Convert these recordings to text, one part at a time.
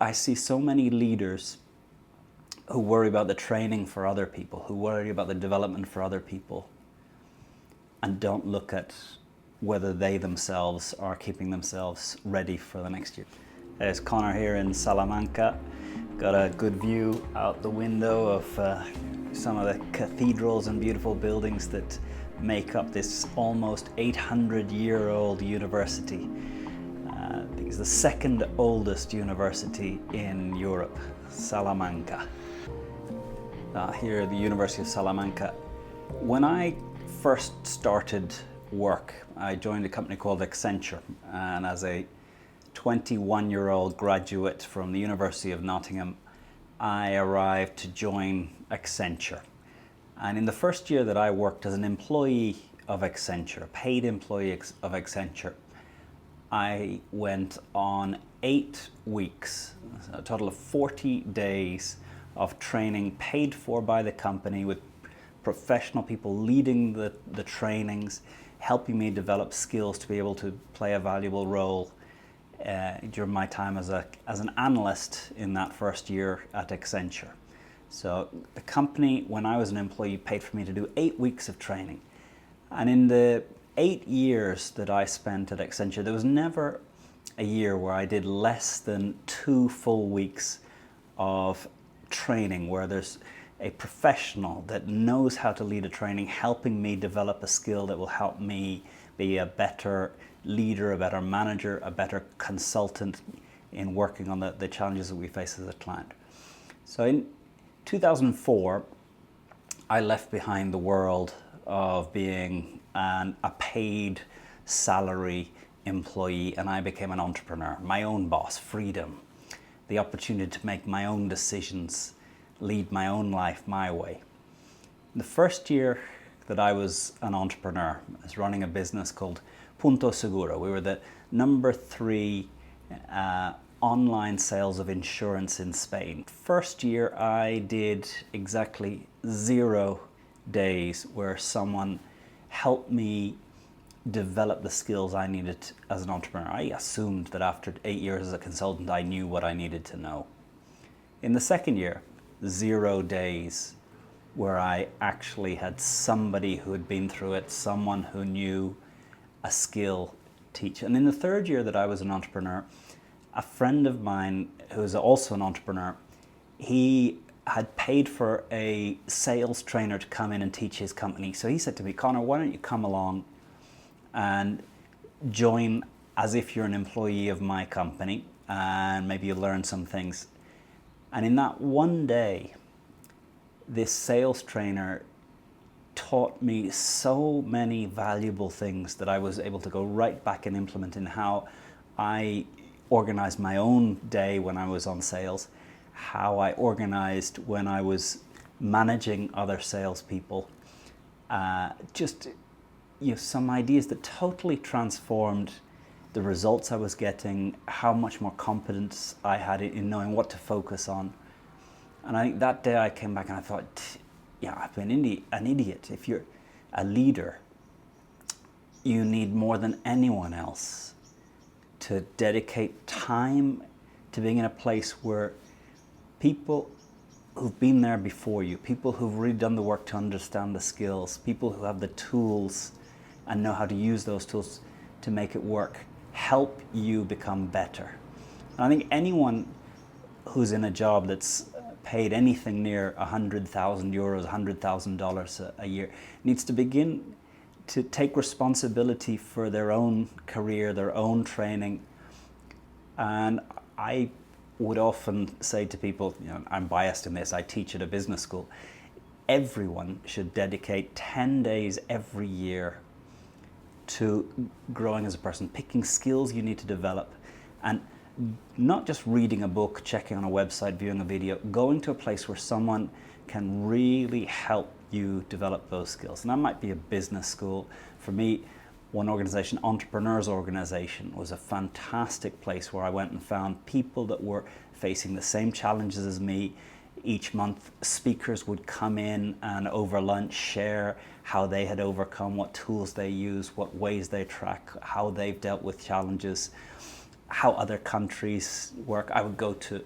I see so many leaders who worry about the training for other people, who worry about the development for other people, and don't look at whether they themselves are keeping themselves ready for the next year. There's Conor here in Salamanca. Got a good view out the window of some of the cathedrals and beautiful buildings that make up this almost 800-year-old university. I think it's the second oldest university in Europe, Salamanca. Here at the University of Salamanca. When I first started work, I joined a company called Accenture, and as a 21-year-old graduate from the University of Nottingham, I arrived to join Accenture. And in the first year that I worked as an employee of Accenture, a paid employee of Accenture, I went on 8 weeks, a total of 40 days of training paid for by the company, with professional people leading the trainings, helping me develop skills to be able to play a valuable role during my time as an analyst in that first year at Accenture. So the company, when I was an employee, paid for me to do 8 weeks of training. And in the 8 years that I spent at Accenture, there was never a year where I did less than 2 full weeks of training, where there's a professional that knows how to lead a training, helping me develop a skill that will help me be a better leader, a better manager, a better consultant in working on the challenges that we face as a client. So in 2004, I left behind the world of being a paid salary employee, and I became an entrepreneur, my own boss, freedom, the opportunity to make my own decisions, lead my own life my way. The first year that I was an entrepreneur, I was running a business called Punto Seguro. We were the number 3 online sales of insurance in Spain. First year I did exactly 0 days where someone helped me develop the skills I needed as an entrepreneur. I assumed that after 8 years as a consultant I knew what I needed to know. In the second year, 0 days where I actually had somebody who had been through it, someone who knew a skill teach. And in the third year that I was an entrepreneur, a friend of mine who was also an entrepreneur, he had paid for a sales trainer to come in and teach his company. So he said to me, Conor, why don't you come along and join as if you're an employee of my company, and maybe you'll learn some things. And in that one day, this sales trainer taught me so many valuable things that I was able to go right back and implement in how I organized my own day when I was on sales, how I organized when I was managing other salespeople. Some ideas that totally transformed the results I was getting, how much more confidence I had in knowing what to focus on. And I think that day I came back and I thought, yeah, I've been an idiot. If you're a leader, you need more than anyone else to dedicate time to being in a place where people who've been there before you, people who've really done the work to understand the skills, people who have the tools and know how to use those tools to make it work, help you become better. And I think anyone who's in a job that's paid anything near 100,000 euros, $100,000 a year, needs to begin to take responsibility for their own career, their own training. And I would often say to people, I'm biased in this, I teach at a business school, everyone should dedicate 10 days every year to growing as a person, picking skills you need to develop, and not just reading a book, checking on a website, viewing a video, going to a place where someone can really help you develop those skills. And that might be a business school. For me, one organization, Entrepreneurs Organization, was a fantastic place where I went and found people that were facing the same challenges as me. Each month, speakers would come in and over lunch share how they had overcome, what tools they use, what ways they track, how they've dealt with challenges. how other countries work. I would go to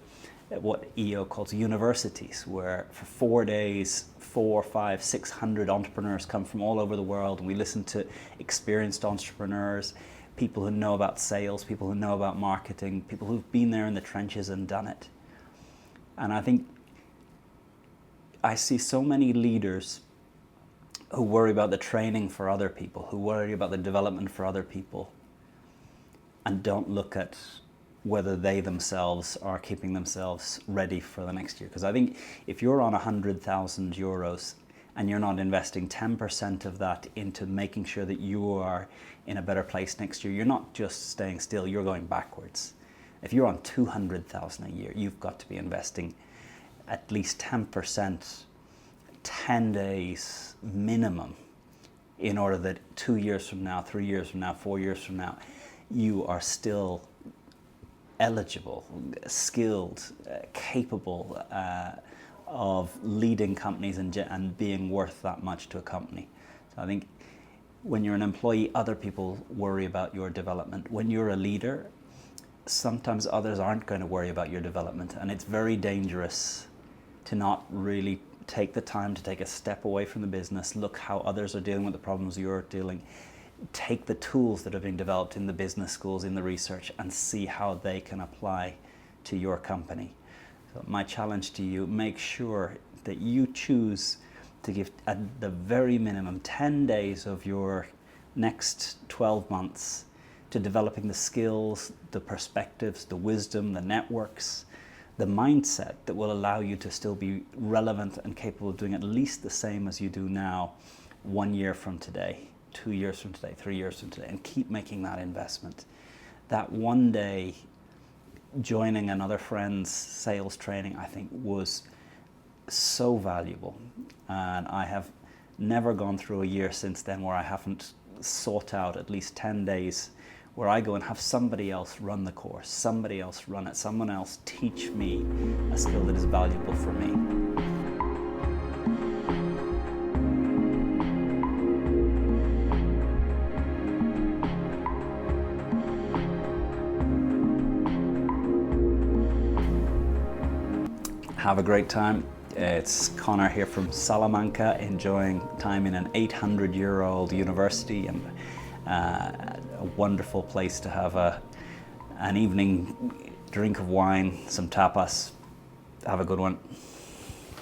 what EO calls universities, where for 4 days, 4, 5, 600 entrepreneurs come from all over the world, and we listen to experienced entrepreneurs, people who know about sales, people who know about marketing, people who've been there in the trenches and done it. And I think I see so many leaders who worry about the training for other people, who worry about the development for other people, and don't look at whether they themselves are keeping themselves ready for the next year. Because I think if you're on 100,000 euros and you're not investing 10% of that into making sure that you are in a better place next year, you're not just staying still, you're going backwards. If you're on 200,000 a year, you've got to be investing at least 10%, 10 days minimum, in order that 2 years from now, 3 years from now, 4 years from now, you are still eligible, skilled, capable of leading companies and being worth that much to a company. So I think when you're an employee, other people worry about your development. When you're a leader, sometimes others aren't going to worry about your development, and it's very dangerous to not really take the time to take a step away from the business, look how others are dealing with the problems you're dealing, take the tools that are being developed in the business schools, in the research, and see how they can apply to your company. So my challenge to you, make sure that you choose to give at the very minimum 10 days of your next 12 months to developing the skills, the perspectives, the wisdom, the networks, the mindset that will allow you to still be relevant and capable of doing at least the same as you do now 1 year from today, 2 years from today, 3 years from today, and keep making that investment. That one day joining another friend's sales training, I think, was so valuable. And I have never gone through a year since then where I haven't sought out at least 10 days where I go and have somebody else run the course, somebody else run it, someone else teach me a skill that is valuable for me. Have a great time. It's Conor here from Salamanca, enjoying time in an 800-year-old university, and a wonderful place to have an evening drink of wine, some tapas. Have a good one.